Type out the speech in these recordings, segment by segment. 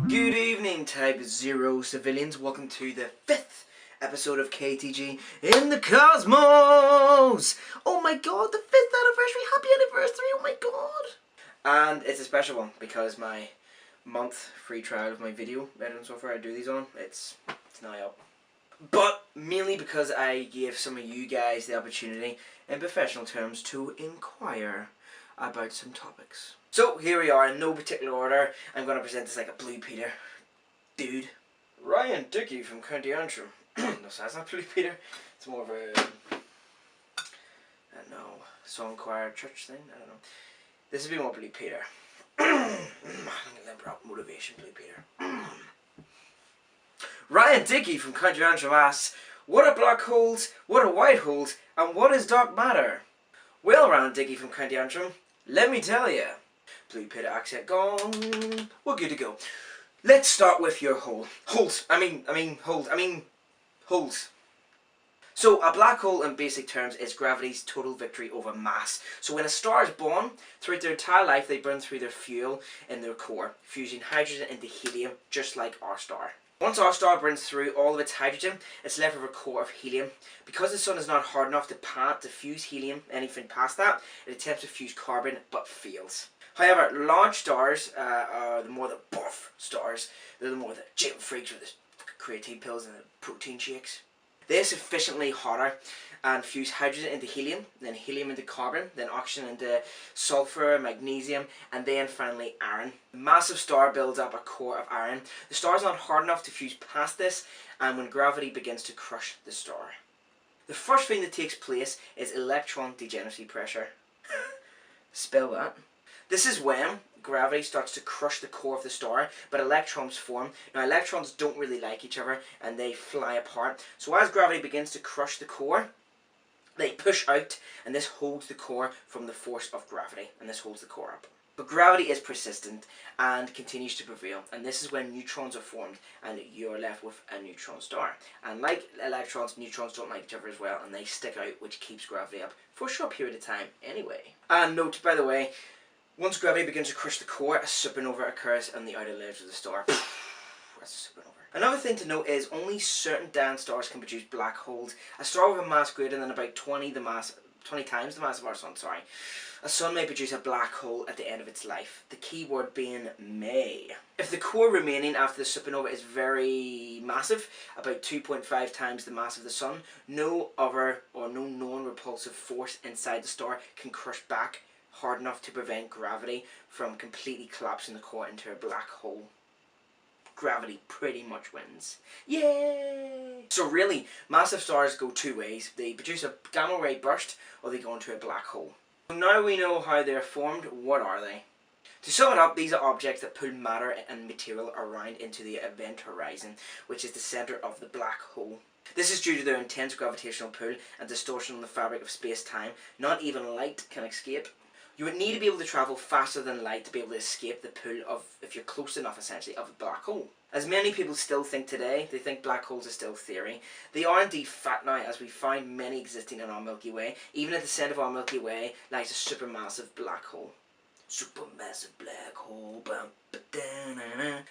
Good evening, Type Zero civilians. Welcome to the 5th episode of KTG in the Cosmos. Oh my god, the 5th anniversary! Happy anniversary! Oh my god! And it's a special one because my month free trial of my video editing software I do these on, it's now up. But mainly because I gave some of you guys the opportunity, in professional terms, to inquire about some topics. So here we are, in no particular order. I'm going to present this like a Blue Peter dude. Ryan Dickey from County Antrim. No, so that's not Blue Peter. It's more of a, I don't know, song choir church thing. I don't know. This would be more Blue Peter. I'm going to limber up motivation, Blue Peter. Ryan Dickey from County Antrim asks, what are black holes, what are white holes, and what is dark matter? Well, Ryan Dickey from County Antrim, let me tell you. Blue Peter accent gone. We're good to go. Let's start with your hole. Holes. Holes. So a black hole in basic terms is gravity's total victory over mass. So when a star is born, throughout their entire life they burn through their fuel in their core, fusing hydrogen into helium, just like our star. Once our star burns through all of its hydrogen, it's left with a core of helium. Because the sun is not hard enough to fuse helium, anything past that, it attempts to fuse carbon, but fails. However, large stars are the more the buff stars. They're the more the gym freaks with the creatine pills and the protein shakes. They're sufficiently hotter and fuse hydrogen into helium, then helium into carbon, then oxygen into sulfur, magnesium, and then finally iron. The massive star builds up a core of iron. The star is not hard enough to fuse past this, and when gravity begins to crush the star. The first thing that takes place is electron degeneracy pressure. Spell that. This is when gravity starts to crush the core of the star, but electrons form. Now electrons don't really like each other and they fly apart. So as gravity begins to crush the core, they push out, and this holds the core from the force of gravity, and this holds the core up. But gravity is persistent and continues to prevail, and this is when neutrons are formed and you're left with a neutron star. And like electrons, neutrons don't like each other as well, and they stick out, which keeps gravity up for a short period of time anyway. And note, by the way, once gravity begins to crush the core, a supernova occurs on the outer layers of the star. That's a supernova. Another thing to note is only certain dense stars can produce black holes. A star with a mass greater than about 20 times the mass of our sun, a sun may produce a black hole at the end of its life. The key word being may. If the core remaining after the supernova is very massive, about 2.5 times the mass of the sun, no other or no known repulsive force inside the star can crush back hard enough to prevent gravity from completely collapsing the core into a black hole. Gravity pretty much wins. Yay! So really, massive stars go two ways. They produce a gamma ray burst, or they go into a black hole. So now we know how they're formed. What are they? To sum it up, these are objects that pull matter and material around into the event horizon, which is the centre of the black hole. This is due to their intense gravitational pull and distortion on the fabric of space-time. Not even light can escape. You would need to be able to travel faster than light to be able to escape the pull of, if you're close enough essentially, of a black hole. As many people still think today, they think black holes are still theory. They are indeed fact now, as we find many existing in our Milky Way. Even at the centre of our Milky Way lies a supermassive black hole. Supermassive black hole.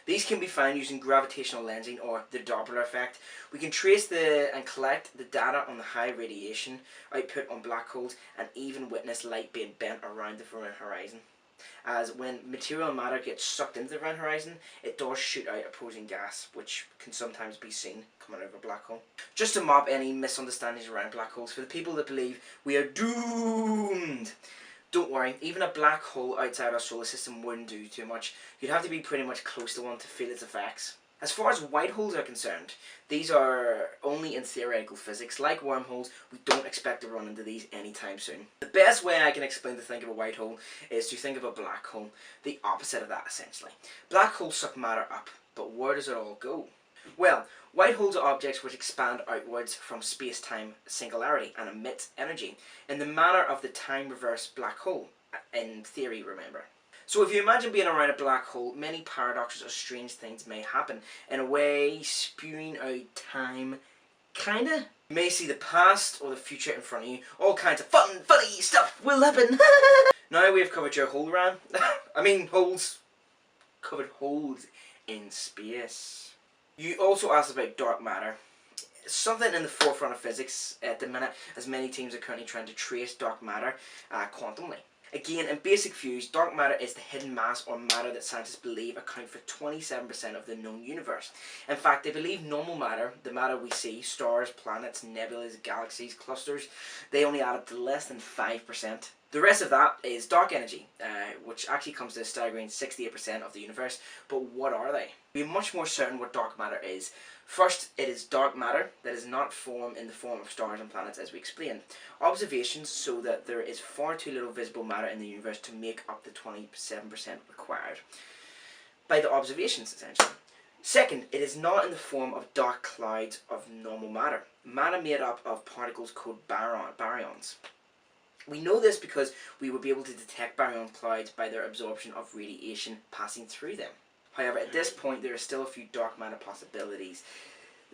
These can be found using gravitational lensing, or the Doppler effect. We can trace and collect the data on the high radiation output on black holes, and even witness light being bent around the event horizon. As when material and matter gets sucked into the event horizon, it does shoot out opposing gas, which can sometimes be seen coming out of a black hole. Just to mop any misunderstandings around black holes, for the people that believe we are doomed, don't worry, even a black hole outside our solar system wouldn't do too much. You'd have to be pretty much close to one to feel its effects. As far as white holes are concerned, these are only in theoretical physics. Like wormholes, we don't expect to run into these anytime soon. The best way I can explain to think of a white hole is to think of a black hole. The opposite of that, essentially. Black holes suck matter up, but where does it all go? Well, white holes are objects which expand outwards from space-time singularity and emit energy in the manner of the time-reverse black hole, in theory, remember. So if you imagine being around a black hole, many paradoxes or strange things may happen. In a way, spewing out time, kinda. You may see the past or the future in front of you. All kinds of funny stuff will happen. Now we have covered your hole, Ran. Covered holes in space. You also asked about dark matter. Something in the forefront of physics at the minute, as many teams are currently trying to trace dark matter quantumly. Again, in basic views, dark matter is the hidden mass or matter that scientists believe account for 27% of the known universe. In fact, they believe normal matter, the matter we see, stars, planets, nebulas, galaxies, clusters, they only add up to less than 5%. The rest of that is dark energy, which actually comes to a staggering 68% of the universe. But what are they? We're much more certain what dark matter is. First, it is dark matter that is not formed in the form of stars and planets, as we explained. Observations show that there is far too little visible matter in the universe to make up the 27% required by the observations, essentially. Second, it is not in the form of dark clouds of normal matter. Matter made up of particles called baryons. We know this because we will be able to detect baryon clouds by their absorption of radiation passing through them. However, at this point, there are still a few dark matter possibilities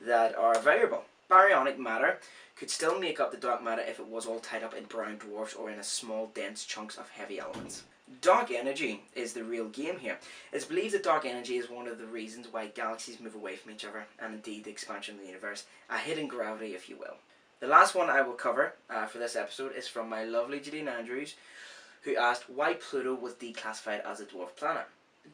that are variable. Baryonic matter could still make up the dark matter if it was all tied up in brown dwarfs or in a small, dense chunks of heavy elements. Dark energy is the real game here. It's believed that dark energy is one of the reasons why galaxies move away from each other, and indeed the expansion of the universe, a hidden gravity, if you will. The last one I will cover for this episode is from my lovely Jadine Andrews, who asked why Pluto was declassified as a dwarf planet.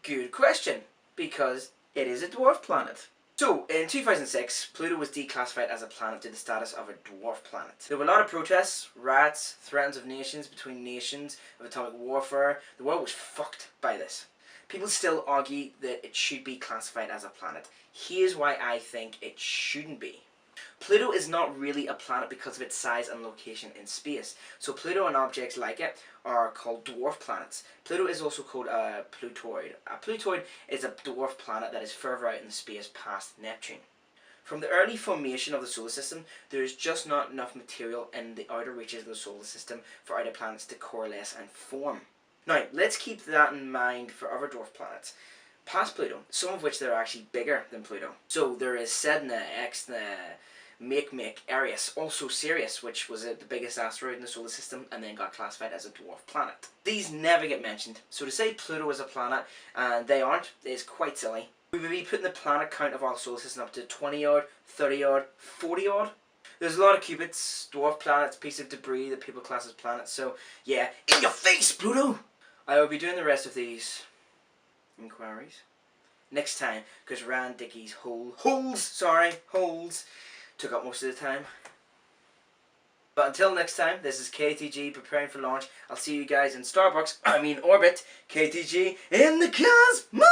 Good question, because it is a dwarf planet. So, in 2006, Pluto was declassified as a planet to the status of a dwarf planet. There were a lot of protests, riots, threats of nations between nations, of atomic warfare. The world was fucked by this. People still argue that it should be classified as a planet. Here's why I think it shouldn't be. Pluto is not really a planet because of its size and location in space. So Pluto and objects like it are called dwarf planets. Pluto is also called a plutoid. A plutoid is a dwarf planet that is further out in space past Neptune. From the early formation of the solar system, there is just not enough material in the outer reaches of the solar system for outer planets to coalesce and form. Now, let's keep that in mind for other dwarf planets past Pluto, some of which they're actually bigger than Pluto. So there is Sedna, Exna, Makemake, Eris, also Sirius, which was the biggest asteroid in the solar system and then got classified as a dwarf planet. These never get mentioned, so to say Pluto is a planet and they aren't is quite silly. We would be putting the planet count of our solar system up to 20 odd, 30 odd, 40 odd. There's a lot of cubits, dwarf planets, piece of debris that people class as planets, so yeah, in your face, Pluto! I will be doing the rest of these inquiries next time, because Rand Dickey's holes took up most of the time. But until next time, this is KTG preparing for launch. I'll see you guys in orbit, KTG in the cosmos!